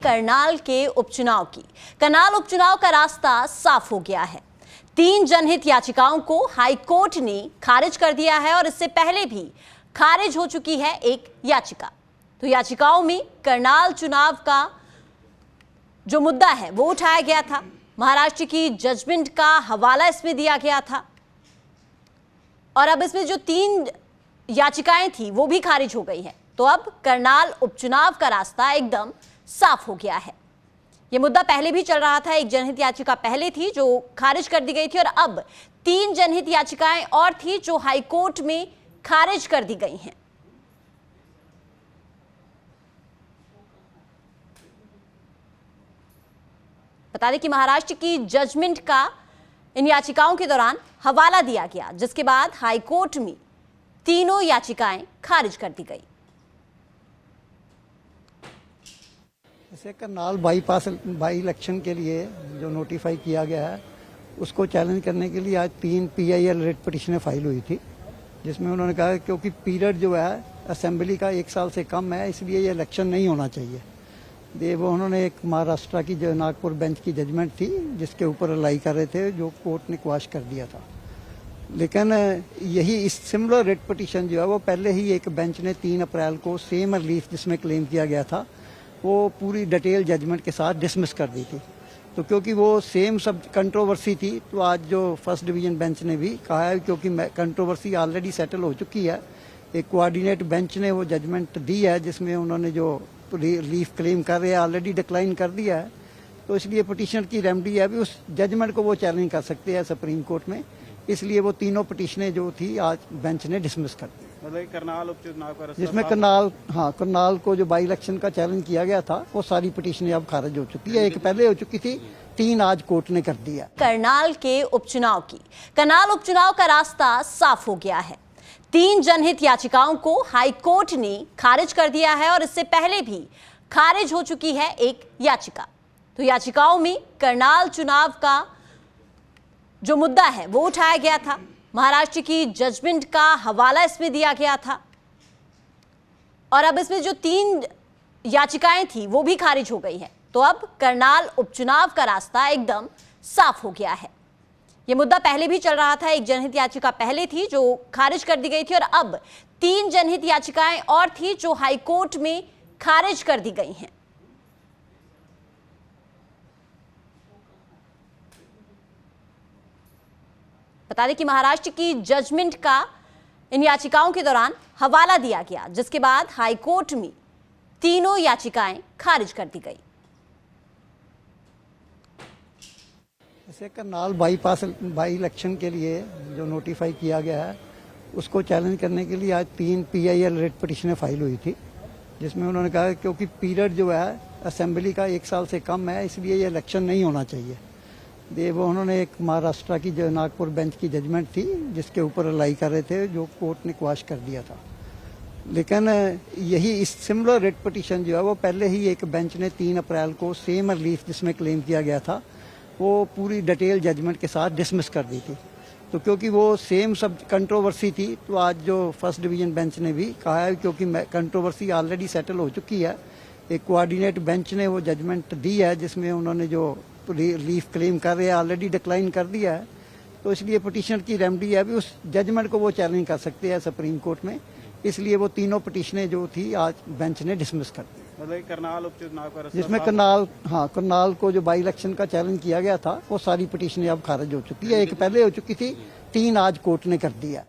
करनाल के उपचुनाव की। करनाल उपचुनाव का रास्ता साफ हो गया है। 3 जनहित याचिकाओं को हाईकोर्ट ने खारिज कर दिया है और इससे पहले भी खारिज हो चुकी है एक याचिका। तो याचिकाओं में करनाल चुनाव का जो मुद्दा है वो उठाया गया था। महाराष्ट्र की जजमेंट का हवाला इसमें दिया गया था और अब इसमें जो 3 याचिकाएं थी वो भी खारिज हो गई हैं। तो अब करनाल उपचुनाव का रास्ता एकदम साफ हो गया है। यह मुद्दा पहले भी चल रहा था। एक जनहित याचिका पहले थी जो खारिज कर दी गई थी और अब 3 जनहित याचिकाएं और थी जो हाईकोर्ट में खारिज कर दी गई हैं। बता दें कि महाराष्ट्र की जजमेंट का इन याचिकाओं के दौरान हवाला दिया गया, जिसके बाद हाईकोर्ट में तीनों याचिकाएं खारिज कर दी गई। जैसे करनाल बाईपास बाई इलेक्शन के लिए जो नोटिफाई किया गया है उसको चैलेंज करने के लिए आज 3 PIL रेट पिटीशनें फाइल हुई थी, जिसमें उन्होंने कहा क्योंकि पीरियड जो है असेंबली का 1 साल से कम है, इसलिए ये इलेक्शन नहीं होना चाहिए। वो उन्होंने एक महाराष्ट्र की जो नागपुर बेंच की जजमेंट थी जिसके ऊपर रिलाई कर रहे थे, जो कोर्ट ने क्वाश कर दिया था। लेकिन यही इस सिमिलर रेट पिटीशन जो है वो पहले ही एक बेंच ने 3 अप्रैल को सेम रिलीफ जिसमें क्लेम किया गया था वो पूरी डिटेल जजमेंट के साथ डिसमिस कर दी थी। तो क्योंकि वो सेम सब कंट्रोवर्सी थी, तो आज जो फर्स्ट डिवीजन बेंच ने भी कहा है क्योंकि कंट्रोवर्सी ऑलरेडी सेटल हो चुकी है, एक कोऑर्डिनेट बेंच ने वो जजमेंट दी है जिसमें उन्होंने जो रिलीफ क्लेम कर रहे हैं ऑलरेडी डिक्लाइन कर दिया है। तो इसलिए पिटीशनर की रेमेडी है भी उस जजमेंट को वो चैलेंज कर सकते हैं सुप्रीम कोर्ट में। इसलिए वो तीनों पिटीशनें जो थी आज बेंच ने डिसमिस कर दी। मतलब करनाल उपचुनाव का जिसमें करनाल को जो बाई इलेक्शन का चैलेंज किया गया था वो सारी पिटीशनें अब खारिज हो चुकी है। एक पहले हो चुकी थी, 3 आज कोर्ट ने कर दिया। करनाल के उपचुनाव की। करनाल उपचुनाव का रास्ता साफ हो गया है। 3 जनहित याचिकाओं को हाईकोर्ट ने खारिज कर दिया है और इससे पहले भी खारिज हो चुकी है एक याचिका। तो याचिकाओं में करनाल चुनाव का जो मुद्दा है वो उठाया गया था। महाराष्ट्र की जजमेंट का हवाला इसमें दिया गया था और अब इसमें जो 3 याचिकाएं थी वो भी खारिज हो गई हैं। तो अब करनाल उपचुनाव का रास्ता एकदम साफ हो गया है। यह मुद्दा पहले भी चल रहा था। एक जनहित याचिका पहले थी जो खारिज कर दी गई थी और अब 3 जनहित याचिकाएं और थी जो हाईकोर्ट में खारिज कर दी गई हैं। बता दें कि महाराष्ट्र की जजमेंट का इन याचिकाओं के दौरान हवाला दिया गया, जिसके बाद हाईकोर्ट में तीनों याचिकाएं खारिज कर दी गई। जैसे करनाल बाईपास बाई इलेक्शन के लिए जो नोटिफाई किया गया है उसको चैलेंज करने के लिए आज 3 PIL रेट पिटीशनें फाइल हुई थी, जिसमें उन्होंने कहा क्योंकि पीरियड जो है असेंबली का 1 साल से कम है, इसलिए ये इलेक्शन नहीं होना चाहिए। वो उन्होंने एक महाराष्ट्र की जो नागपुर बेंच की जजमेंट थी जिसके ऊपर रिलाई कर रहे थे, जो कोर्ट ने क्वाश कर दिया था। लेकिन यही इस सिमिलर रेट पिटीशन जो है वो पहले ही एक बेंच ने 3 अप्रैल को सेम रिलीफ जिसमें क्लेम किया गया था वो पूरी डिटेल जजमेंट के साथ डिसमिस कर दी थी। तो क्योंकि वो सेम सब कंट्रोवर्सी थी, तो आज जो फर्स्ट डिवीजन बेंच ने भी कहा है क्योंकि कंट्रोवर्सी ऑलरेडी सेटल हो चुकी है, एक कोऑर्डिनेट बेंच ने वो जजमेंट दी है जिसमें उन्होंने जो रिलीफ क्लेम कर रहे हैं ऑलरेडी डिक्लाइन कर दिया है। तो इसलिए पिटीशनर की रेमेडी है भी उस जजमेंट को वो चैलेंज कर सकते हैं सुप्रीम कोर्ट में। इसलिए वो तीनों पिटीशनें जो थी आज बेंच ने डिसमिस कर दी। मतलब करनाल उपचुनाव का जिसमें करनाल को जो बाई इलेक्शन का चैलेंज किया गया था वो सारी पिटीशनें अब खारिज हो चुकी है। एक पहले हो चुकी थी, 3 आज कोर्ट ने कर दिया।